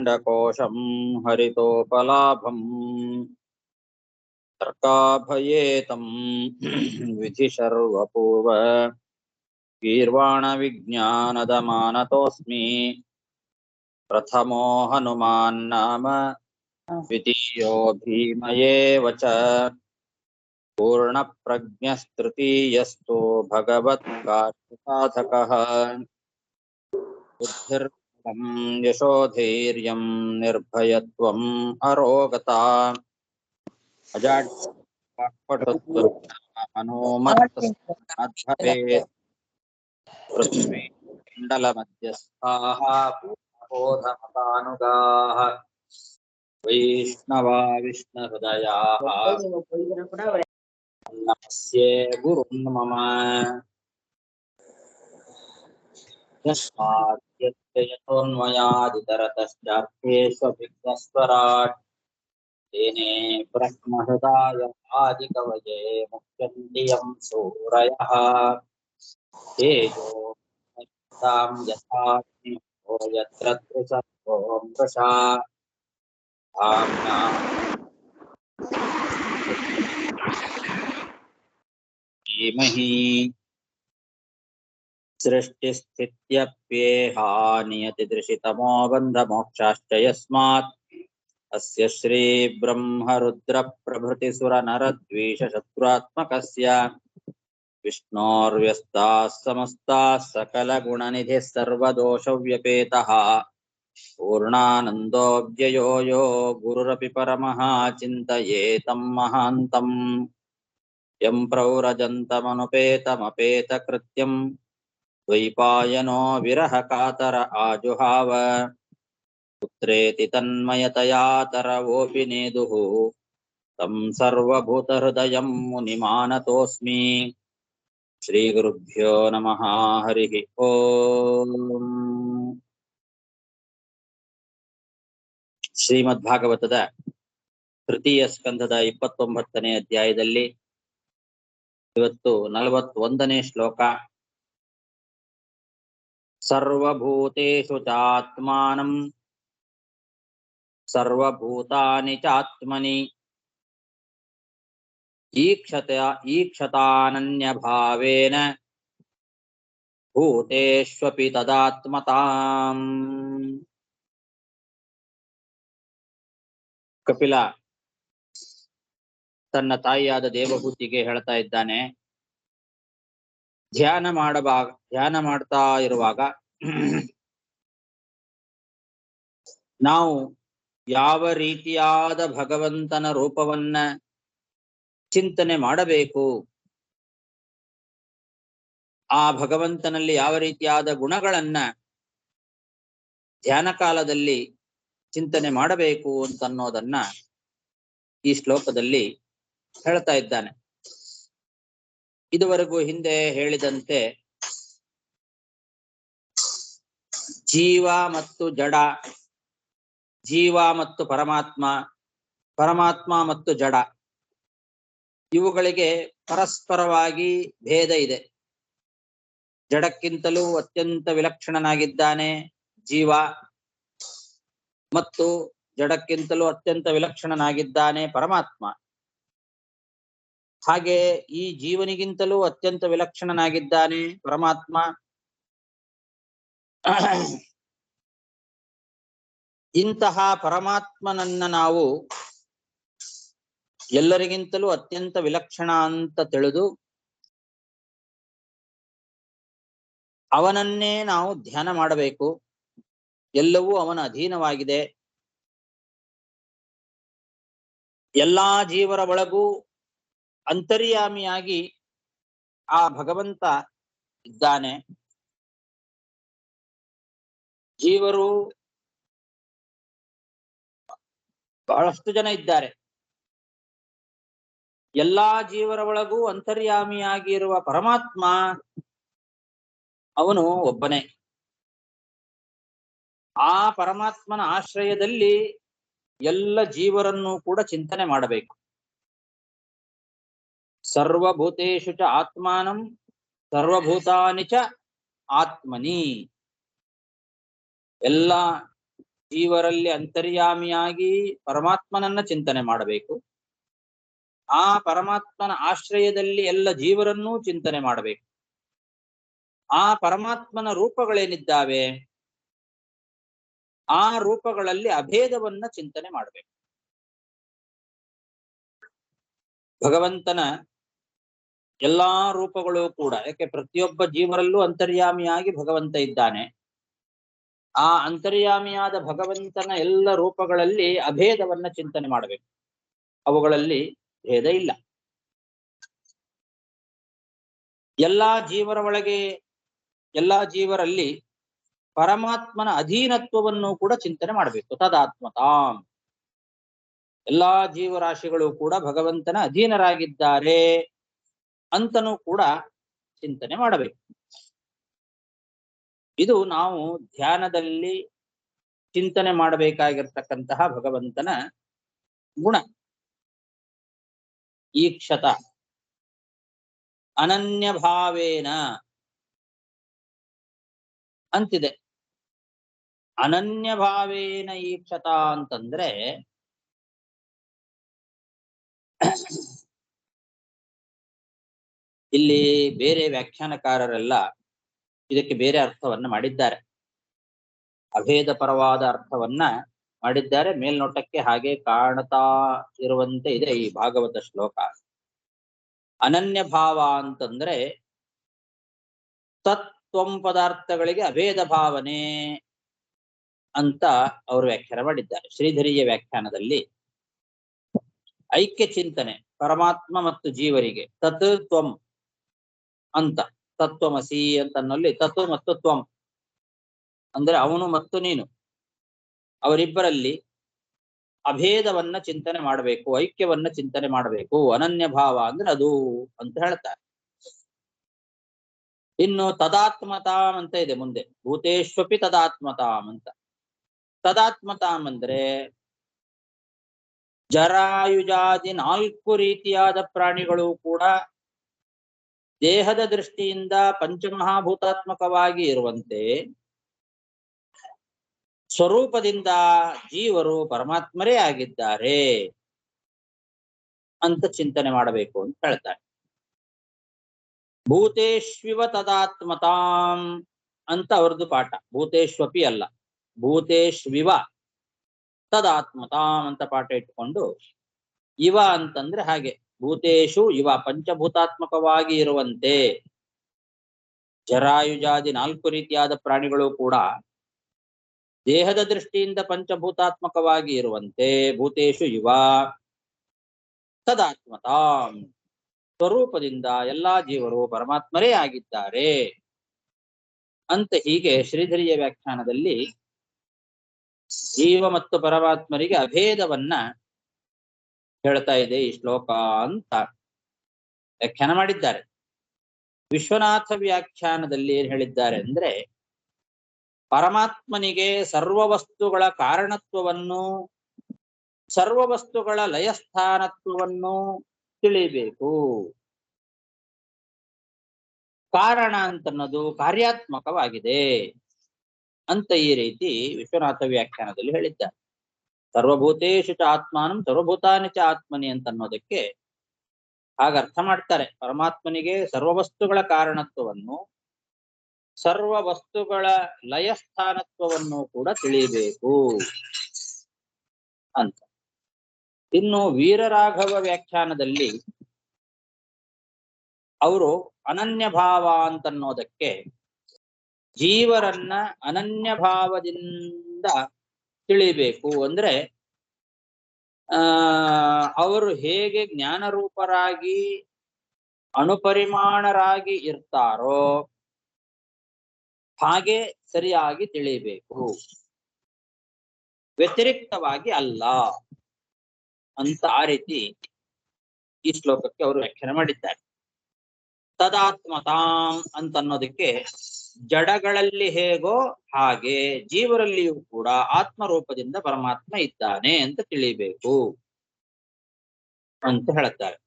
ण्डकोशं हरितोपलाभम् तर्काभयेतं विधिशर्वपूर्व गीर्वाणविज्ञानदमानतोऽस्मि प्रथमो हनुमान्नाम द्वितीयो भीमयेव च पूर्णप्रज्ञस्तृतीयस्तो भगवत्कार्यसाधकः बुद्धिर्बलं यशोधैर्यं निर्भयत्वम् अरोगता अजाड्यपटुत्वमनोमत्तभवेत् पृथ्वीमण्डलमध्यस्थाः बोधमतानुगाः वैष्णवा विष्णुहृदयाः नमस्ये गुरुन् मम यस्माद्यतोऽन्वयादितरतश्चार्थेष्वभिघ्नस्वराट् तेने ब्रह्महृदाय आदिकवये मुह्यन्ति यं सूरयः तेजो तां यथा यत्र त्रिसर्गो मृषा धाम्ना धीमहि सृष्टिस्थित्यप्येहा नियतिदृशितमो बन्धमोक्षाश्च यस्मात् अस्य श्रीब्रह्मरुद्रप्रभृतिसुरनरद्वीषशत्रुरात्मकस्य विष्णोर्व्यस्ताः समस्ताः सकलगुणनिधिः सर्वदोषव्यपेतः पूर्णानन्दोऽव्ययो यो गुरुरपि परमः चिन्तयेतं महान्तम् यं प्रव्रजन्तमनुपेतमपेतकृत्यं द्वैपायनो विरहकातर आजुहाव पुत्रेति तन्मयतया तरवोऽपि नेदुः तं सर्वभूतहृदयं मुनिमानतोऽस्मि श्रीगुरुभ्यो नमः हरिः ओम् ಶ್ರೀಮದ್ಭಾಗವತದ ತೃತೀಯ ಸ್ಕಂಧದ 29ನೇ ಅಧ್ಯಾಯದಲ್ಲಿ ಇವತ್ತು 41ನೇ ಶ್ಲೋಕ. ಸರ್ವಭೂತೇಷು ಚಾತ್ಮಾನಂ ಸರ್ವಭೂತಾನಿ ಚಾತ್ಮನಿ ಈಕ್ಷತಾನನ್ಯಭಾವೇನ ಭೂತೇಷ್ವಪಿ ತದಾತ್ಮತಾಂ. ಕಪಿಲ ತನ್ನ ತಾಯಿಯಾದ ದೇವಹೂತಿಗೆ ಹೇಳ್ತಾ ಇದ್ದಾನೆ, ಧ್ಯಾನ ಮಾಡ್ತಾ ಇರುವಾಗ ನಾವು ಯಾವ ರೀತಿಯಾದ ಭಗವಂತನ ರೂಪವನ್ನ ಚಿಂತನೆ ಮಾಡಬೇಕು, ಆ ಭಗವಂತನಲ್ಲಿ ಯಾವ ರೀತಿಯಾದ ಗುಣಗಳನ್ನ ಧ್ಯಾನ ಕಾಲದಲ್ಲಿ ಚಿಂತನೆ ಮಾಡಬೇಕು ಅಂತನ್ನೋದನ್ನ ಈ ಶ್ಲೋಕದಲ್ಲಿ ಹೇಳ್ತಾ ಇದ್ದಾನೆ. ಇದುವರೆಗೂ ಹಿಂದೆ ಹೇಳಿದಂತೆ ಜೀವ ಮತ್ತು ಜಡ, ಜೀವ ಮತ್ತು ಪರಮಾತ್ಮ, ಪರಮಾತ್ಮ ಮತ್ತು ಜಡ, ಇವುಗಳಿಗೆ ಪರಸ್ಪರವಾಗಿ ಭೇದ ಇದೆ. ಜಡಕ್ಕಿಂತಲೂ ಅತ್ಯಂತ ವಿಲಕ್ಷಣನಾಗಿದ್ದಾನೆ ಜೀವ, ಮತ್ತು ಜಡಕ್ಕಿಂತಲೂ ಅತ್ಯಂತ ವಿಲಕ್ಷಣನಾಗಿದ್ದಾನೆ ಪರಮಾತ್ಮ. ಹಾಗೆ ಈ ಜೀವನಿಗಿಂತಲೂ ಅತ್ಯಂತ ವಿಲಕ್ಷಣನಾಗಿದ್ದಾನೆ ಪರಮಾತ್ಮ. ಇಂತಹ ಪರಮಾತ್ಮನನ್ನ ನಾವು ಎಲ್ಲರಿಗಿಂತಲೂ ಅತ್ಯಂತ ವಿಲಕ್ಷಣ ಅಂತ ತಿಳಿದು ಅವನನ್ನೇ ನಾವು ಧ್ಯಾನ ಮಾಡಬೇಕು. ಎಲ್ಲವೂ ಅವನ ಅಧೀನವಾಗಿದೆ. ಎಲ್ಲಾ ಜೀವರ ಒಳಗೂ ಅಂತರ್ಯಾಮಿಯಾಗಿ ಆ ಭಗವಂತ ಇದ್ದಾನೆ. ಜೀವರು ಬಹಳಷ್ಟು ಜನ ಇದ್ದಾರೆ. ಎಲ್ಲಾ ಜೀವರ ಒಳಗೂ ಅಂತರ್ಯಾಮಿಯಾಗಿ ಇರುವ ಪರಮಾತ್ಮ ಅವನು ಒಬ್ಬನೇ. ಆ ಪರಮಾತ್ಮನ ಆಶ್ರಯದಲ್ಲಿ ಎಲ್ಲ ಜೀವರನ್ನು ಕೂಡ ಚಿಂತನೆ ಮಾಡಬೇಕು. ಸರ್ವಭೂತೇಷು ಚ ಆತ್ಮಾನಂ ಸರ್ವಭೂತಾನಿ ಚ ಆತ್ಮನಿ. ಎಲ್ಲ ಜೀವರಲ್ಲಿ ಅಂತರ್ಯಾಮಿಯಾಗಿ ಪರಮಾತ್ಮನನ್ನ ಚಿಂತನೆ ಮಾಡಬೇಕು. ಆ ಪರಮಾತ್ಮನ ಆಶ್ರಯದಲ್ಲಿ ಎಲ್ಲ ಜೀವರನ್ನೂ ಚಿಂತನೆ ಮಾಡಬೇಕು. ಆ ಪರಮಾತ್ಮನ ರೂಪಗಳೇನಿದ್ದಾವೆ ಆ ರೂಪಗಳಲ್ಲಿ ಅಭೇದವನ್ನ ಚಿಂತನೆ ಮಾಡಬೇಕು. ಭಗವಂತನ ಎಲ್ಲಾ ರೂಪಗಳು ಕೂಡ, ಯಾಕೆ ಪ್ರತಿಯೊಬ್ಬ ಜೀವರಲ್ಲೂ ಅಂತರ್ಯಾಮಿಯಾಗಿ ಭಗವಂತ ಇದ್ದಾನೆ. ಆ ಅಂತರ್ಯಾಮಿಯಾದ ಭಗವಂತನ ಎಲ್ಲ ರೂಪಗಳಲ್ಲಿ ಅಭೇದವನ್ನ ಚಿಂತನೆ ಮಾಡಬೇಕು. ಅವುಗಳಲ್ಲಿ ಭೇದ ಇಲ್ಲ. ಎಲ್ಲಾ ಜೀವರ ಒಳಗೆ, ಎಲ್ಲಾ ಜೀವರಲ್ಲಿ ಪರಮಾತ್ಮನ ಅಧೀನತ್ವವನ್ನು ಕೂಡ ಚಿಂತನೆ ಮಾಡಬೇಕು. ತದಾತ್ಮತಾಂ, ಎಲ್ಲಾ ಜೀವರಾಶಿಗಳು ಕೂಡ ಭಗವಂತನ ಅಧೀನರಾಗಿದ್ದಾರೆ ಅಂತನೂ ಕೂಡ ಚಿಂತನೆ ಮಾಡಬೇಕು. ಇದು ನಾವು ಧ್ಯಾನದಲ್ಲಿ ಚಿಂತನೆ ಮಾಡಬೇಕಾಗಿರ್ತಕ್ಕಂತಹ ಭಗವಂತನ ಗುಣ. ಈಕ್ಷತ ಅನನ್ಯ ಭಾವೇನ ಅಂತಿದೆ. ಅನನ್ಯ ಭಾವೇನ ಈಕ್ಷತ ಅಂತಂದ್ರೆ ಇಲ್ಲಿ ಬೇರೆ ವ್ಯಾಖ್ಯಾನಕಾರರೆಲ್ಲ ಇದಕ್ಕೆ ಬೇರೆ ಅರ್ಥವನ್ನ ಮಾಡಿದ್ದಾರೆ. ಅಭೇದ ಪರವಾದ ಅರ್ಥವನ್ನ ಮಾಡಿದ್ದಾರೆ. ಮೇಲ್ನೋಟಕ್ಕೆ ಹಾಗೆ ಕಾಣ್ತಾ ಇರುವಂತೆ ಇದೆ ಈ ಭಾಗವತ ಶ್ಲೋಕ. ಅನನ್ಯ ಭಾವ ಅಂತಂದ್ರೆ ತತ್ವಂ ಪದಾರ್ಥಗಳಿಗೆ ಅಭೇದ ಭಾವನೆ ಅಂತ ಅವರು ವ್ಯಾಖ್ಯಾನ ಮಾಡಿದ್ದಾರೆ. ಶ್ರೀಧರಿಯ ವ್ಯಾಖ್ಯಾನದಲ್ಲಿ ಐಕ್ಯ ಚಿಂತನೆ ಪರಮಾತ್ಮ ಮತ್ತು ಜೀವರಿಗೆ ತತ್ ತ್ವಂ ಅಂತ, ತತ್ವಮಸಿ ಅಂತನ್ನಲ್ಲಿ ತತ್ವ ಮತ್ತು ತ್ವಂ ಅಂದ್ರೆ ಅವನು ಮತ್ತು ನೀನು, ಅವರಿಬ್ಬರಲ್ಲಿ ಅಭೇದವನ್ನ ಚಿಂತನೆ ಮಾಡಬೇಕು, ಐಕ್ಯವನ್ನ ಚಿಂತನೆ ಮಾಡಬೇಕು. ಅನನ್ಯ ಭಾವ ಅಂದ್ರೆ ಅದು ಅಂತ ಹೇಳ್ತಾರೆ. ಇನ್ನು ತದಾತ್ಮತಾಂ ಅಂತ ಇದೆ ಮುಂದೆ, ಭೂತೇಶ್ವಪಿ ತದಾತ್ಮತಾಂ ಅಂತ. ತದಾತ್ಮತಾಂ ಅಂದ್ರೆ ಜರಾಯುಜಾದಿ 4 ರೀತಿಯಾದ ಪ್ರಾಣಿಗಳು ಕೂಡ ದೇಹದ ದೃಷ್ಟಿಯಿಂದ ಪಂಚಮಹಾಭೂತಾತ್ಮಕವಾಗಿ ಇರುವಂತೆ ಸ್ವರೂಪದಿಂದ ಜೀವರು ಪರಮಾತ್ಮರೇ ಆಗಿದ್ದಾರೆ ಅಂತ ಚಿಂತನೆ ಮಾಡಬೇಕು ಅಂತ ಹೇಳ್ತಾರೆ. ಭೂತೇಶ್ವಿವ ತದಾತ್ಮತಾಂ ಅಂತ ಅವ್ರದ್ದು ಪಾಠ. ಭೂತೇಶ್ವಪಿ ಅಲ್ಲ, ಭೂತೇಶ್ವಿವ ತದಾತ್ಮತಾಂ ಅಂತ ಪಾಠ ಇಟ್ಕೊಂಡು, ಇವ ಅಂತಂದ್ರೆ ಹಾಗೆ ಭೂತೇಶು ಇವ ಪಂಚಭೂತಾತ್ಮಕವಾಗಿ ಇರುವಂತೆ, ಜರಾಯುಜಾದಿ 4 ರೀತಿಯಾದ ಪ್ರಾಣಿಗಳು ಕೂಡ ದೇಹದ ದೃಷ್ಟಿಯಿಂದ ಪಂಚಭೂತಾತ್ಮಕವಾಗಿ ಇರುವಂತೆ ಭೂತೇಶು ಇವ ತದಾತ್ಮತಾಂ ಸ್ವರೂಪದಿಂದ ಎಲ್ಲಾ ಜೀವರು ಪರಮಾತ್ಮರೇ ಆಗಿದ್ದಾರೆ ಅಂತ ಹೀಗೆ ಶ್ರೀಧರಿಯ ವ್ಯಾಖ್ಯಾನದಲ್ಲಿ ಜೀವ ಮತ್ತು ಪರಮಾತ್ಮರಿಗೆ ಅಭೇದವನ್ನ ಹೇಳ್ತಾ ಇದೆ ಈ ಶ್ಲೋಕ ಅಂತ ವ್ಯಾಖ್ಯಾನ ಮಾಡಿದ್ದಾರೆ. ವಿಶ್ವನಾಥ ವ್ಯಾಖ್ಯಾನದಲ್ಲಿ ಏನ್ ಹೇಳಿದ್ದಾರೆ ಅಂದ್ರೆ, ಪರಮಾತ್ಮನಿಗೆ ಸರ್ವ ವಸ್ತುಗಳ ಕಾರಣತ್ವವನ್ನು, ಸರ್ವ ವಸ್ತುಗಳ ಲಯಸ್ಥಾನತ್ವವನ್ನು ತಿಳಿಬೇಕು. ಕಾರಣ ಅಂತನ್ನೋದು ಕಾರ್ಯಾತ್ಮಕವಾಗಿದೆ ಅಂತ ಈ ರೀತಿ ವಿಶ್ವನಾಥ ವ್ಯಾಖ್ಯಾನದಲ್ಲಿ ಹೇಳಿದ್ದಾರೆ. ಸರ್ವಭೂತೇಶು ಚ ಆತ್ಮಾನಂ ಸರ್ವಭೂತಾನಿ ಚ ಆತ್ಮನಿ ಅಂತ ಅನ್ನೋದಕ್ಕೆ ಹಾಗರ್ಥ ಮಾಡ್ತಾರೆ. ಪರಮಾತ್ಮನಿಗೆ ಸರ್ವ ವಸ್ತುಗಳ ಕಾರಣತ್ವವನ್ನು, ಸರ್ವ ವಸ್ತುಗಳ ಲಯಸ್ಥಾನತ್ವವನ್ನು ಕೂಡ ತಿಳಿಯಬೇಕು ಅಂತ. ಇನ್ನು ವೀರರಾಘವ ವ್ಯಾಖ್ಯಾನದಲ್ಲಿ ಅವರು ಅನನ್ಯ ಭಾವ ಅಂತನ್ನೋದಕ್ಕೆ ಜೀವರನ್ನ ಅನನ್ಯ ಭಾವದಿಂದ ತಿಳಿಬೇಕು ಅಂದ್ರೆ, ಅವರು ಹೇಗೆ ಜ್ಞಾನರೂಪರಾಗಿ ಅಣುಪರಿಮಾಣರಾಗಿ ಇರ್ತಾರೋ ಹಾಗೆ ಸರಿಯಾಗಿ ತಿಳಿಬೇಕು, ವ್ಯತಿರಿಕ್ತವಾಗಿ ಅಲ್ಲ ಅಂತ ಆ ರೀತಿ ಈ ಶ್ಲೋಕಕ್ಕೆ ಅವರು ವ್ಯಾಖ್ಯಾನ ಮಾಡಿದ್ದಾರೆ. ತದಾತ್ಮತಾಂ ಅಂತ ಅನ್ನೋದಕ್ಕೆ ಜಡಗಳಲ್ಲಿ ಹೇಗೋ ಹಾಗೆ ಜೀವರಲ್ಲಿಯೂ ಕೂಡ ಆತ್ಮರೂಪದಿಂದ ಪರಮಾತ್ಮ ಇದ್ದಾನೆ ಅಂತ ತಿಳಿಬೇಕು ಅಂತ ಹೇಳುತ್ತಾರೆ.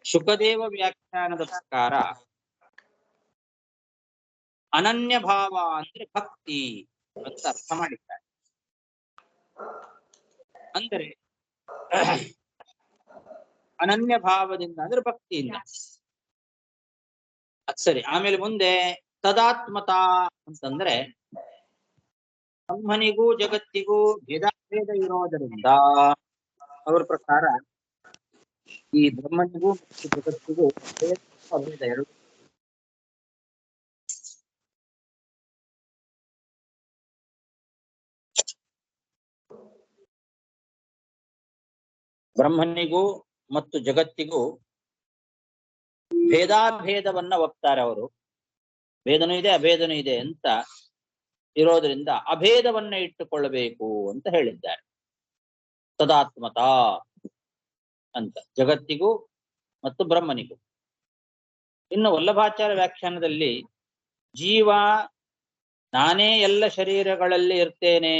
ಶುಕದೇವ ವ್ಯಾಖ್ಯಾನದ ಪ್ರಕಾರ ಅನನ್ಯ ಭಾವ ಅಂದ್ರೆ ಭಕ್ತಿ ಅಂತ ಅರ್ಥ ಮಾಡಿದ್ದಾರೆ. ಅಂದರೆ ಅನನ್ಯ ಭಾವದಿಂದ ಅಂದ್ರೆ ಭಕ್ತಿಯಿಂದ. ಅದ್ ಸರಿ. ಆಮೇಲೆ ಮುಂದೆ ತದಾತ್ಮತಾ ಅಂತಂದ್ರೆ ಬ್ರಹ್ಮನಿಗೂ ಜಗತ್ತಿಗೂ ಭೇದಾಭೇದ ಇರೋದರಿಂದ ಅವರ ಪ್ರಕಾರ ಈ ಬ್ರಹ್ಮನಿಗೂ ಮತ್ತು ಜಗತ್ತಿಗೂ ಭೇದ ಅಭೇದ ಎರಡು. ಬ್ರಹ್ಮನಿಗೂ ಮತ್ತು ಜಗತ್ತಿಗೂ ಭೇದಾಭೇದವನ್ನ ಒಪ್ತಾರೆ ಅವರು. ಭೇದನೂ ಇದೆ ಅಭೇದನೂ ಇದೆ ಅಂತ ಇರೋದ್ರಿಂದ ಅಭೇದವನ್ನ ಇಟ್ಟುಕೊಳ್ಳಬೇಕು ಅಂತ ಹೇಳಿದ್ದಾರೆ. ತದಾತ್ಮತಾ ಅಂತ ಜಗತ್ತಿಗೂ ಮತ್ತು ಬ್ರಹ್ಮನಿಗೂ. ಇನ್ನು ವಲ್ಲಭಾಚಾರ್ಯ ವ್ಯಾಖ್ಯಾನದಲ್ಲಿ ಜೀವ ನಾನೇ ಎಲ್ಲ ಶರೀರಗಳಲ್ಲಿ ಇರ್ತೇನೆ,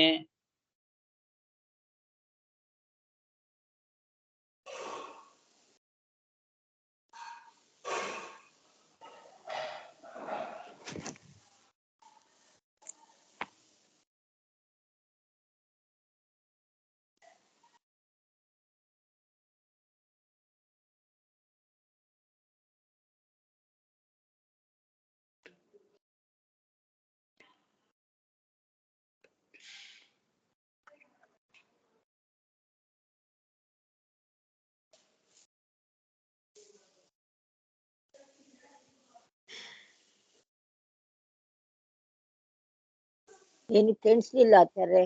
ಏನು ಕೇಳಿಸ್ಲಿಲ್ಲ ಆಚಾರ್ಯ.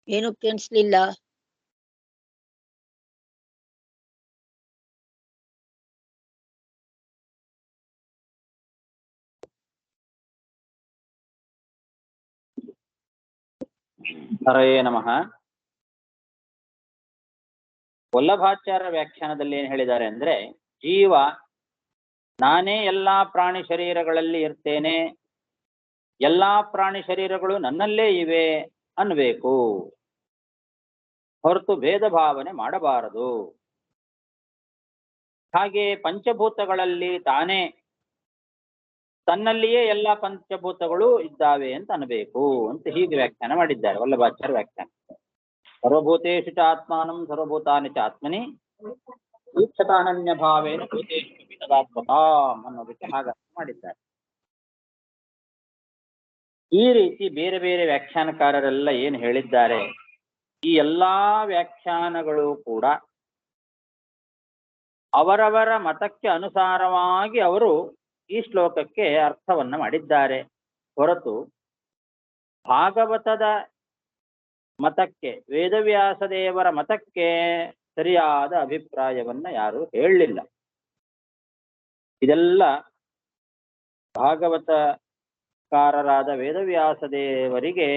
ಏನು ಕೇಳಿಸ್ಲಿಲ್ಲ. ಹರಯೇ ನಮಃ. ವಲ್ಲಭಾಚಾರ್ಯ ವ್ಯಾಖ್ಯಾನದಲ್ಲಿ ಏನ್ ಹೇಳಿದ್ದಾರೆ ಅಂದ್ರೆ ಜೀವ ನಾನೇ ಎಲ್ಲಾ ಪ್ರಾಣಿ ಶರೀರಗಳಲ್ಲಿ ಇರ್ತೇನೆ, ಎಲ್ಲಾ ಪ್ರಾಣಿ ಶರೀರಗಳು ನನ್ನಲ್ಲೇ ಇವೆ ಅನ್ಬೇಕು, ಹೊರತು ಭೇದ ಭಾವನೆ ಮಾಡಬಾರದು. ಹಾಗೆ ಪಂಚಭೂತಗಳಲ್ಲಿ ತಾನೇ ತನ್ನಲ್ಲಿಯೇ ಎಲ್ಲಾ ಪಂಚಭೂತಗಳು ಇದ್ದಾವೆ ಅಂತ ಅನ್ಬೇಕು ಅಂತ ಹೀಗೆ ವ್ಯಾಖ್ಯಾನ ಮಾಡಿದ್ದಾರೆ ವಲ್ಲಭಾಚಾರ್ಯ ವ್ಯಾಖ್ಯಾನ. ಸರ್ವಭೂತೇಷು ಚ ಆತ್ಮಾನಂ ಸರ್ವಭೂತಾನಿ ಚ ಆತ್ಮನಿ ಈಕ್ಷತಾನನ್ಯ ಭಾವೇನ ಭೂತೇಷು ತದಾತ್ಮತಾಂ ಅನ್ನೋದಕ್ಕೆ ಹಾಗೆ ಮಾಡಿದ್ದಾರೆ. ಈ ರೀತಿ ಬೇರೆ ಬೇರೆ ವ್ಯಾಖ್ಯಾನಕಾರರೆಲ್ಲ ಏನ್ ಹೇಳಿದ್ದಾರೆ, ಈ ಎಲ್ಲಾ ವ್ಯಾಖ್ಯಾನಗಳು ಕೂಡ ಅವರವರ ಮತಕ್ಕೆ ಅನುಸಾರವಾಗಿ ಅವರು ಈ ಶ್ಲೋಕಕ್ಕೆ ಅರ್ಥವನ್ನ ಮಾಡಿದ್ದಾರೆ, ಹೊರತು ಭಾಗವತದ ಮತಕ್ಕೆ ವೇದವ್ಯಾಸ ದೇವರ ಮತಕ್ಕೆ ಸರಿಯಾದ ಅಭಿಪ್ರಾಯವನ್ನ ಯಾರು ಹೇಳಲಿಲ್ಲ. ಇದೆಲ್ಲ ಭಾಗವತಕಾರರಾದ ವೇದವ್ಯಾಸ ದೇವರಿಗೆ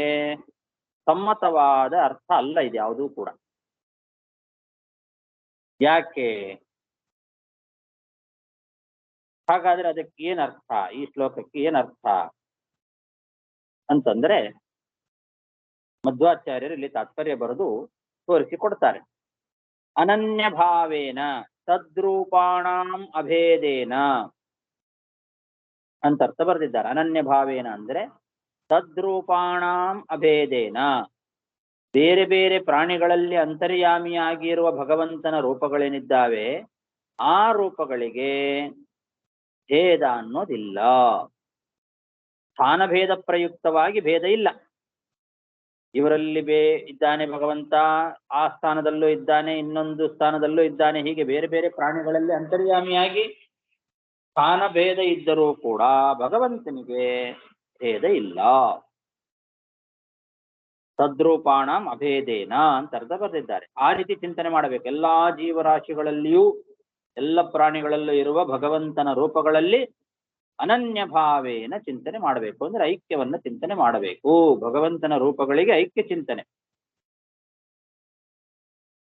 ಸಮ್ಮತವಾದ ಅರ್ಥ ಅಲ್ಲ ಇದ್ಯಾವುದೂ ಕೂಡ. ಯಾಕೆ ಹಾಗಾದ್ರೆ ಅದಕ್ಕೆ ಏನರ್ಥ, ಈ ಶ್ಲೋಕಕ್ಕೆ ಏನರ್ಥ ಅಂತಂದ್ರೆ ಮಧ್ವಾಚಾರ್ಯರು ಇಲ್ಲಿ ತಾತ್ಪರ್ಯ ಬರೆದು ತೋರಿಸಿಕೊಡ್ತಾರೆ. ಅನನ್ಯ ಭಾವೇನ ತದ್ರೂಪಾಣಾಂ ಅಭೇದೇನ ಅಂತ ಅರ್ಥ ಬರೆದಿದ್ದಾರೆ. ಅನನ್ಯ ಭಾವೇನ ಅಂದ್ರೆ ತದ್ರೂಪಾಣಾಂ ಅಭೇದೇನ, ಬೇರೆ ಬೇರೆ ಪ್ರಾಣಿಗಳಲ್ಲಿ ಅಂತರ್ಯಾಮಿಯಾಗಿರುವ ಭಗವಂತನ ರೂಪಗಳೇನಿದ್ದಾವೆ ಆ ರೂಪಗಳಿಗೆ ಭೇದ ಅನ್ನೋದಿಲ್ಲ. ಸ್ಥಾನಭೇದ ಪ್ರಯುಕ್ತವಾಗಿ ಭೇದ ಇಲ್ಲ. ಇವರಲ್ಲಿ ಇದ್ದಾನೆ ಭಗವಂತ, ಆ ಸ್ಥಾನದಲ್ಲೂ ಇದ್ದಾನೆ, ಇನ್ನೊಂದು ಸ್ಥಾನದಲ್ಲೂ ಇದ್ದಾನೆ, ಹೀಗೆ ಬೇರೆ ಬೇರೆ ಪ್ರಾಣಿಗಳಲ್ಲಿ ಅಂತರ್ಯಾಮಿಯಾಗಿ ಸ್ಥಾನ ಭೇದ ಇದ್ದರೂ ಕೂಡ ಭಗವಂತನಿಗೆ ಭೇದ ಇಲ್ಲ. ತದ್ರೂಪಾಣಂ ಅಭೇದೇನ ಅಂತ ಅರ್ಥ ಬರೆದಿದ್ದಾರೆ. ಆ ರೀತಿ ಚಿಂತನೆ ಮಾಡಬೇಕು. ಎಲ್ಲಾ ಜೀವರಾಶಿಗಳಲ್ಲಿಯೂ ಎಲ್ಲ ಪ್ರಾಣಿಗಳಲ್ಲೂ ಇರುವ ಭಗವಂತನ ರೂಪಗಳಲ್ಲಿ ಅನನ್ಯ ಭಾವೇನ ಚಿಂತನೆ ಮಾಡಬೇಕು. ಅಂದ್ರೆ ಐಕ್ಯವನ್ನ ಚಿಂತನೆ ಮಾಡಬೇಕು. ಭಗವಂತನ ರೂಪಗಳಿಗೆ ಐಕ್ಯ ಚಿಂತನೆ.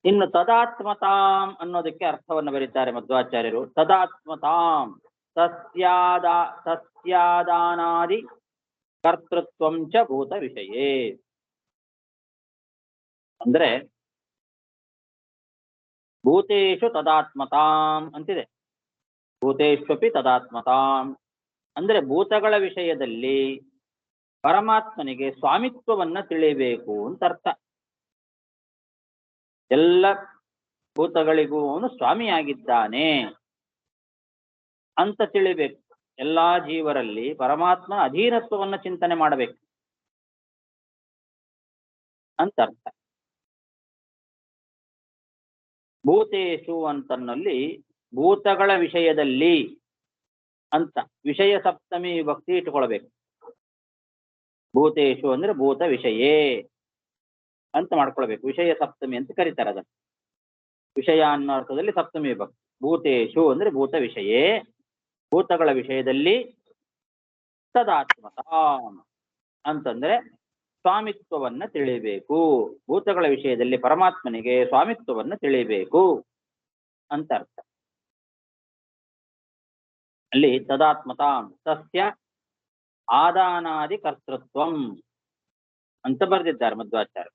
ಇನ್ನು ತದಾತ್ಮತಾಂ ಅನ್ನೋದಕ್ಕೆ ಅರ್ಥವನ್ನು ಬರೀತಾರೆ ಮಧ್ವಾಚಾರ್ಯರು. ತದಾತ್ಮತಾಂ ಸಸ್ಯಾದಾನಾದಿ ಕರ್ತೃತ್ವಂಚ ಭೂತ ವಿಷಯೇ. ಅಂದ್ರೆ ಭೂತೇಶು ತದಾತ್ಮತಾಂ ಅಂತಿದೆ. ಭೂತೇಶ್ವಪಿ ತದಾತ್ಮತಾಂ ಅಂದ್ರೆ ಭೂತಗಳ ವಿಷಯದಲ್ಲಿ ಪರಮಾತ್ಮನಿಗೆ ಸ್ವಾಮಿತ್ವವನ್ನ ತಿಳಿಯಬೇಕು ಅಂತ ಅರ್ಥ. ಎಲ್ಲ ಭೂತಗಳಿಗೂ ಅವನು ಸ್ವಾಮಿಯಾಗಿದ್ದಾನೆ ಅಂತ ತಿಳಿಬೇಕು. ಎಲ್ಲಾ ಜೀವರಲ್ಲಿ ಪರಮಾತ್ಮನ ಅಧೀನತ್ವವನ್ನ ಚಿಂತನೆ ಮಾಡಬೇಕು ಅಂತ ಅರ್ಥ. ಭೂತೇಶು ಅಂತನ್ನಲ್ಲಿ ಭೂತಗಳ ವಿಷಯದಲ್ಲಿ ಅಂತ ವಿಷಯ ಸಪ್ತಮಿ ವಿಭಕ್ತಿ ಇಟ್ಕೊಳ್ಬೇಕು. ಭೂತೇಶು ಅಂದ್ರೆ ಭೂತ ವಿಷಯೇ ಅಂತ ಮಾಡ್ಕೊಳ್ಬೇಕು. ವಿಷಯ ಸಪ್ತಮಿ ಅಂತ ಕರೀತಾರೆ ಅದನ್ನು. ವಿಷಯ ಅನ್ನೋ ಅರ್ಥದಲ್ಲಿ ಸಪ್ತಮಿ ವಿಭಕ್ತಿ. ಭೂತೇಶು ಅಂದ್ರೆ ಭೂತ ವಿಷಯೇ, ಭೂತಗಳ ವಿಷಯದಲ್ಲಿ ತದಾತ್ಮತಾಂ ಅಂತಂದ್ರೆ ಸ್ವಾಮಿತ್ವವನ್ನ ತಿಳಿಯಬೇಕು. ಭೂತಗಳ ವಿಷಯದಲ್ಲಿ ಪರಮಾತ್ಮನಿಗೆ ಸ್ವಾಮಿತ್ವವನ್ನ ತಿಳಿಯಬೇಕು ಅಂತ ಅರ್ಥ. ಅಲ್ಲಿ ತದಾತ್ಮತಾಂ ತಸ್ಯ ಆದಾನಾದಿ ಕರ್ತೃತ್ವಂ ಅಂತ ಬರೆದಿದ್ದಾರೆ ಮಧ್ವಾಚಾರ್ಯ.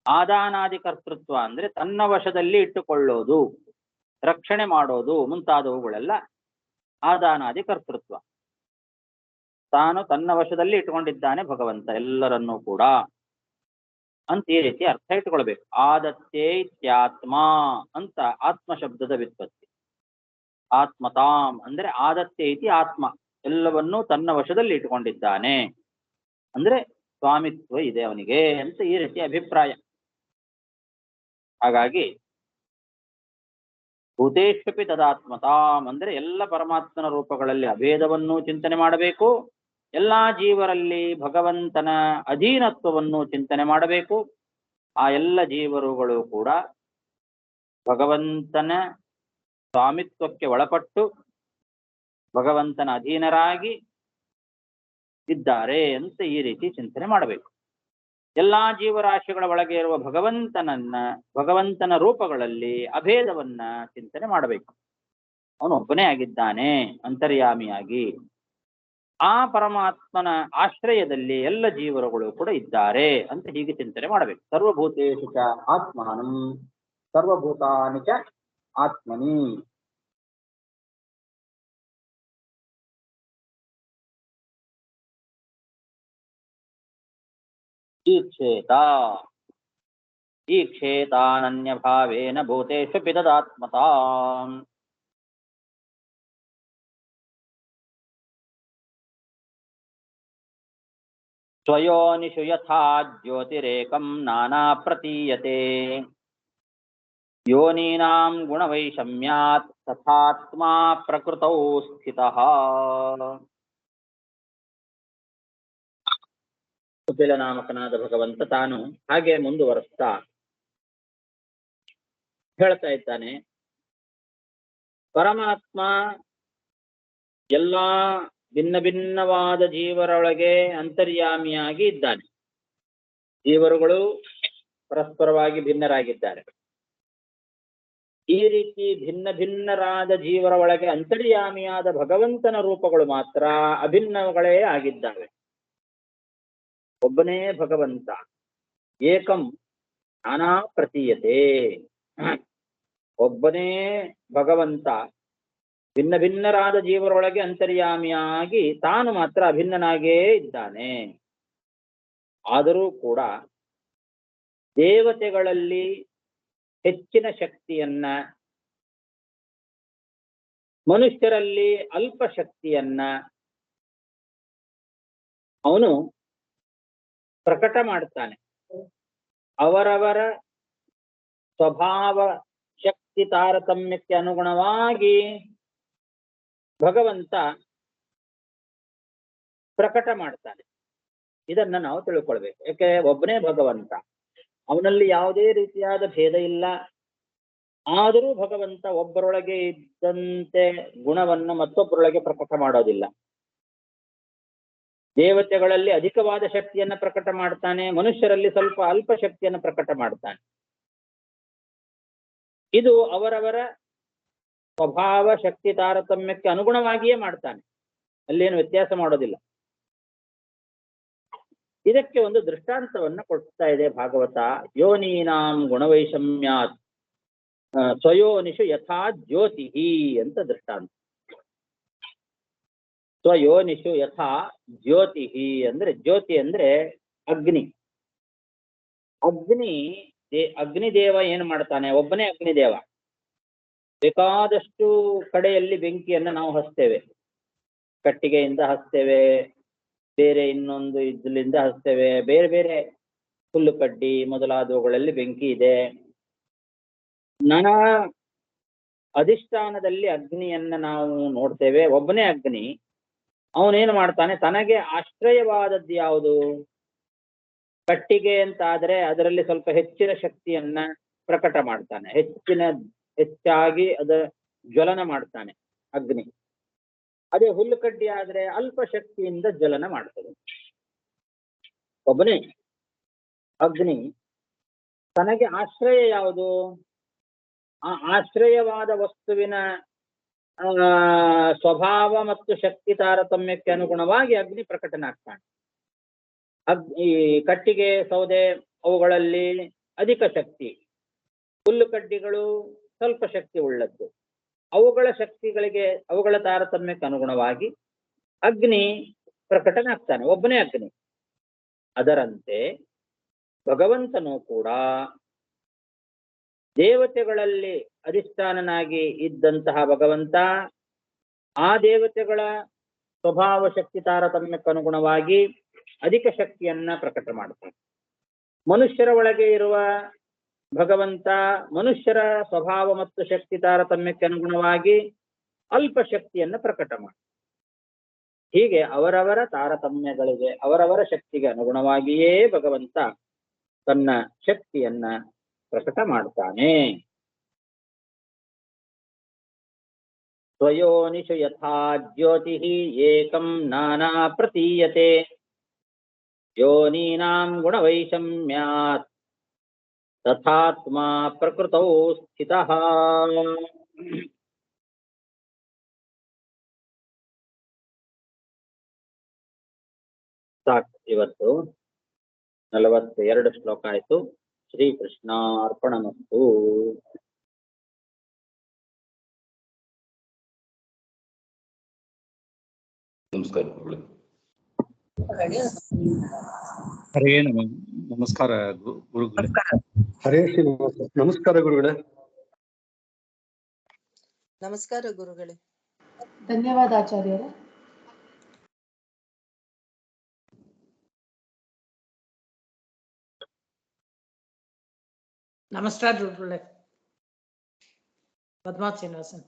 ಆದಾನಾದಿ ಕರ್ತೃತ್ವ ಅಂದ್ರೆ ತನ್ನ ವಶದಲ್ಲಿ ಇಟ್ಟುಕೊಳ್ಳೋದು, ರಕ್ಷಣೆ ಮಾಡೋದು ಮುಂತಾದವುಗಳೆಲ್ಲ ಆದಾನಾದಿ ಕರ್ತೃತ್ವ. ತಾನು ತನ್ನ ವಶದಲ್ಲಿ ಇಟ್ಕೊಂಡಿದ್ದಾನೆ ಭಗವಂತ ಎಲ್ಲರನ್ನೂ ಕೂಡ ಅಂತ ಈ ರೀತಿ ಅರ್ಥ ಇಟ್ಕೊಳ್ಬೇಕು. ಆದತ್ತೇ ಇತ್ಯಾತ್ಮ ಅಂತ ಆತ್ಮ ಶಬ್ದದ ವ್ಯುತ್ಪತ್ತಿ. ಆತ್ಮತಾಂ ಅಂದ್ರೆ ಆದತ್ತೇ ಇತಿ ಆತ್ಮ, ಎಲ್ಲವನ್ನೂ ತನ್ನ ವಶದಲ್ಲಿ ಇಟ್ಟುಕೊಂಡಿದ್ದಾನೆ ಅಂದ್ರೆ ಸ್ವಾಮಿತ್ವ ಇದೆ ಅವನಿಗೆ ಅಂತ ಈ ರೀತಿ ಅಭಿಪ್ರಾಯ. ಹಾಗಾಗಿ ಭೂತೇಶ್ವಪಿ ತದಾತ್ಮತಾಂ ಅಂದ್ರೆ ಎಲ್ಲ ಪರಮಾತ್ಮನ ರೂಪಗಳಲ್ಲಿ ಅಭೇದವನ್ನು ಚಿಂತನೆ ಮಾಡಬೇಕು. ಎಲ್ಲಾ ಜೀವರಲ್ಲಿ ಭಗವಂತನ ಅಧೀನತ್ವವನ್ನು ಚಿಂತನೆ ಮಾಡಬೇಕು. ಆ ಎಲ್ಲ ಜೀವರುಗಳು ಕೂಡ ಭಗವಂತನ ಸ್ವಾಮಿತ್ವಕ್ಕೆ ಒಳಪಟ್ಟು ಭಗವಂತನ ಅಧೀನರಾಗಿ ಇದ್ದಾರೆ ಅಂತ ಈ ರೀತಿ ಚಿಂತನೆ ಮಾಡಬೇಕು. ಎಲ್ಲಾ ಜೀವರಾಶಿಗಳ ಒಳಗೆ ಇರುವ ಭಗವಂತನ ರೂಪಗಳಲ್ಲಿ ಅಭೇದವನ್ನ ಚಿಂತನೆ ಮಾಡಬೇಕು. ಅವನು ಒಬ್ಬನೇ ಆಗಿದ್ದಾನೆ ಅಂತರ್ಯಾಮಿಯಾಗಿ. ಆ ಪರಮಾತ್ಮನ ಆಶ್ರಯದಲ್ಲಿ ಎಲ್ಲ ಜೀವರುಗಳು ಕೂಡ ಇದ್ದಾರೆ ಅಂತ ಹೀಗೆ ಚಿಂತನೆ ಮಾಡಬೇಕು. ಸರ್ವಭೂತೇಷು ಚ ಆತ್ಮಾನಂ ಸರ್ವಭೂತಾನಿ ಚ ಆತ್ಮನಿ. ಈಕ್ಷೇತಾನನ್ಯ ಭಾವೇನ ಭೂತೇಷು ತದಾತ್ಮತಾಂ. ಸ್ವಯೋನಿಷು ಯಥಾ ಜ್ಯೋತಿರೇಕಂ ನಾನಾ ಪ್ರತೀಯತೆ ಯೋನೀನಾಂ ಗುಣವೈಷಮ್ಯಾತ್ ತಥಾತ್ಮಾ ಪ್ರಕೃತೌ ಸ್ಥಿತಃ. ಕಪಿಲ ನಾಮಕನಾದ ಭಗವಂತ ತಾನು ಹಾಗೆ ಮುಂದುವರೆಸ್ತಾ ಹೇಳ್ತಾ ಇದ್ದಾನೆ, ಪರಮಾತ್ಮ ಎಲ್ಲಾ ಭಿನ್ನ ಭಿನ್ನವಾದ ಜೀವರೊಳಗೆ ಅಂತರ್ಯಾಮಿಯಾಗಿ ಇದ್ದಾನೆ. ಜೀವರುಗಳು ಪರಸ್ಪರವಾಗಿ ಭಿನ್ನರಾಗಿದ್ದಾರೆ. ಈ ರೀತಿ ಭಿನ್ನ ಭಿನ್ನರಾದ ಜೀವರ ಒಳಗೆ ಅಂತರ್ಯಾಮಿಯಾದ ಭಗವಂತನ ರೂಪಗಳು ಮಾತ್ರ ಅಭಿನ್ನಗಳೇ ಆಗಿದ್ದಾವೆ. ಒಬ್ಬನೇ ಭಗವಂತ ಏಕಂ ನಾನಾ ಪ್ರತೀಯತೆ. ಒಬ್ಬನೇ ಭಗವಂತ ಭಿನ್ನ ಭಿನ್ನರಾದ ಜೀವರೊಳಗೆ ಅಂತರ್ಯಾಮಿಯಾಗಿ ತಾನು ಮಾತ್ರ ಅಭಿನ್ನನಾಗೇ ಇದ್ದಾನೆ. ಆದರೂ ಕೂಡ ದೇವತೆಗಳಲ್ಲಿ ಹೆಚ್ಚಿನ ಶಕ್ತಿಯನ್ನ, ಮನುಷ್ಯರಲ್ಲಿ ಅಲ್ಪ ಶಕ್ತಿಯನ್ನ ಅವನು ಪ್ರಕಟ ಮಾಡ್ತಾನೆ. ಅವರವರ ಸ್ವಭಾವ ಶಕ್ತಿ ತಾರತಮ್ಯಕ್ಕೆ ಅನುಗುಣವಾಗಿ ಭಗವಂತ ಪ್ರಕಟ ಮಾಡ್ತಾನೆ. ಇದನ್ನ ನಾವು ತಿಳ್ಕೊಳ್ಬೇಕು. ಯಾಕೆ ಒಬ್ಬನೇ ಭಗವಂತ, ಅವನಲ್ಲಿ ಯಾವುದೇ ರೀತಿಯಾದ ಭೇದ ಇಲ್ಲ. ಆದರೂ ಭಗವಂತ ಒಬ್ಬರೊಳಗೆ ಇದ್ದಂತೆ ಗುಣವನ್ನು ಮತ್ತೊಬ್ಬರೊಳಗೆ ಪ್ರಕಟ ಮಾಡೋದಿಲ್ಲ. ದೇವತೆಗಳಲ್ಲಿ ಅಧಿಕವಾದ ಶಕ್ತಿಯನ್ನ ಪ್ರಕಟ ಮಾಡ್ತಾನೆ, ಮನುಷ್ಯರಲ್ಲಿ ಸ್ವಲ್ಪ ಅಲ್ಪ ಶಕ್ತಿಯನ್ನು ಪ್ರಕಟ ಮಾಡ್ತಾನೆ. ಇದು ಅವರವರ ಸ್ವಭಾವ ಶಕ್ತಿ ತಾರತಮ್ಯಕ್ಕೆ ಅನುಗುಣವಾಗಿಯೇ ಮಾಡ್ತಾನೆ, ಅಲ್ಲೇನು ವ್ಯತ್ಯಾಸ ಮಾಡೋದಿಲ್ಲ. ಇದಕ್ಕೆ ಒಂದು ದೃಷ್ಟಾಂತವನ್ನ ಕೊಡ್ತಾ ಇದೆ ಭಾಗವತ. ಯೋನೀನಾಂ ಗುಣವೈಷಮ್ಯಾತ್ ಸ್ವಯೋನಿಷು ಯಥಾ ಜ್ಯೋತಿ ಅಂತ ದೃಷ್ಟಾಂತ. ಸ್ವಯೋನಿಷು ಯಥಾ ಜ್ಯೋತಿ ಅಂದ್ರೆ ಜ್ಯೋತಿ ಅಂದ್ರೆ ಅಗ್ನಿ. ಅಗ್ನಿದೇವ ಏನ್ ಮಾಡ್ತಾನೆ? ಒಬ್ಬನೇ ಅಗ್ನಿದೇವ. ಬೇಕಾದಷ್ಟು ಕಡೆಯಲ್ಲಿ ಬೆಂಕಿಯನ್ನು ನಾವು ಹಚ್ತೇವೆ. ಕಟ್ಟಿಗೆಯಿಂದ ಹಚ್ತೇವೆ, ಬೇರೆ ಇನ್ನೊಂದು ಇದ್ರಿಂದ ಹಚ್ತೇವೆ, ಬೇರೆ ಬೇರೆ ಹುಲ್ಲು ಕಡ್ಡಿ ಮೊದಲಾದವುಗಳಲ್ಲಿ ಬೆಂಕಿ ಇದೆ. ನಾನಾ ಅಧಿಷ್ಠಾನದಲ್ಲಿ ಅಗ್ನಿಯನ್ನ ನಾವು ನೋಡ್ತೇವೆ. ಒಬ್ಬನೇ ಅಗ್ನಿ. ಅವನೇನು ಮಾಡ್ತಾನೆ? ತನಗೆ ಆಶ್ರಯವಾದದ್ದು ಯಾವುದು? ಕಟ್ಟಿಗೆ ಅಂತ ಆದ್ರೆ ಅದರಲ್ಲಿ ಸ್ವಲ್ಪ ಹೆಚ್ಚಿನ ಶಕ್ತಿಯನ್ನ ಪ್ರಕಟ ಮಾಡ್ತಾನೆ, ಹೆಚ್ಚಾಗಿ ಅದ ಜ್ವಲನ ಮಾಡ್ತಾನೆ ಅಗ್ನಿ. ಅದೇ ಹುಲ್ಲು ಕಡ್ಡಿ ಆದ್ರೆ ಅಲ್ಪ ಶಕ್ತಿಯಿಂದ ಜ್ವಲನ ಮಾಡ್ತದೆ. ಒಬ್ಬನೇ ಅಗ್ನಿ. ತನಗೆ ಆಶ್ರಯ ಯಾವುದು? ಆ ಆಶ್ರಯವಾದ ವಸ್ತುವಿನ ಸ್ವಭಾವ ಮತ್ತು ಶಕ್ತಿ ತಾರತಮ್ಯಕ್ಕೆ ಅನುಗುಣವಾಗಿ ಅಗ್ನಿ ಪ್ರಕಟನಾಗ್ತಾನೆ. ಈ ಕಟ್ಟಿಗೆ, ಸೌದೆ ಅವುಗಳಲ್ಲಿ ಅಧಿಕ ಶಕ್ತಿ, ಹುಲ್ಲು ಕಡ್ಡಿಗಳು ಸ್ವಲ್ಪ ಶಕ್ತಿ ಉಳ್ಳದ್ದು. ಅವುಗಳ ಶಕ್ತಿಗಳಿಗೆ, ಅವುಗಳ ತಾರತಮ್ಯಕ್ಕೆ ಅನುಗುಣವಾಗಿ ಅಗ್ನಿ ಪ್ರಕಟನಾಗ್ತಾನೆ, ಒಬ್ಬನೇ ಅಗ್ನಿ. ಅದರಂತೆ ಭಗವಂತನು ಕೂಡ ದೇವತೆಗಳಲ್ಲಿ ಅಧಿಷ್ಠಾನನಾಗಿ ಇದ್ದಂತಹ ಭಗವಂತ ಆ ದೇವತೆಗಳ ಸ್ವಭಾವ ಶಕ್ತಿ ತಾರತಮ್ಯಕ್ಕನುಗುಣವಾಗಿ ಅಧಿಕ ಶಕ್ತಿಯನ್ನ ಪ್ರಕಟ ಮಾಡ್ತಾನೆ. ಮನುಷ್ಯರ ಒಳಗೆ ಇರುವ ಭಗವಂತ ಮನುಷ್ಯರ ಸ್ವಭಾವ ಮತ್ತು ಶಕ್ತಿ ತಾರತಮ್ಯಕ್ಕೆ ಅನುಗುಣವಾಗಿ ಅಲ್ಪ ಶಕ್ತಿಯನ್ನ ಪ್ರಕಟ ಮಾಡ್ತಾನೆ. ಹೀಗೆ ಅವರವರ ತಾರತಮ್ಯಗಳಿಗೆ, ಅವರವರ ಶಕ್ತಿಗೆ ಅನುಗುಣವಾಗಿಯೇ ಭಗವಂತ ತನ್ನ ಶಕ್ತಿಯನ್ನ ಪ್ರಕಟ ಮಾಡ್ತಾನೆ. ಸ್ವಯೋನಿಷು ಯಥಾ ಜ್ಯೋತಿ ಏಕಂ ನಾನಾ ಪ್ರತೀಯತೆ ಯೋನೀನಾಂ ಗುಣವೈಷಮ್ಯಾತ್ ತಥಾತ್ಮ ಪ್ರಕೃತೌ ಸ್ಥಿತಃ. ಸಾಕು, ಇವತ್ತು 42 ಶ್ಲೋಕ ಆಯ್ತು. ಶ್ರೀಕೃಷ್ಣಾರ್ಪಣಮಸ್ತು. ನಮಸ್ಕಾರ. ಹರೇ ನಮಸ್ಕಾರ ಗುರುಗಳೇ. ಹರೇ ಶ್ರೀನಿವಾಸ. ನಮಸ್ಕಾರ ಗುರುಗಳೇ. ನಮಸ್ಕಾರ ಗುರುಗಳೇ. ಧನ್ಯವಾದ ಆಚಾರ್ಯರೇ. ನಮಸ್ಕಾರ ಗುರುಗಳೇ. ಪದ್ಮಾವತ್ ಶ್ರೀನಿವಾಸನ್.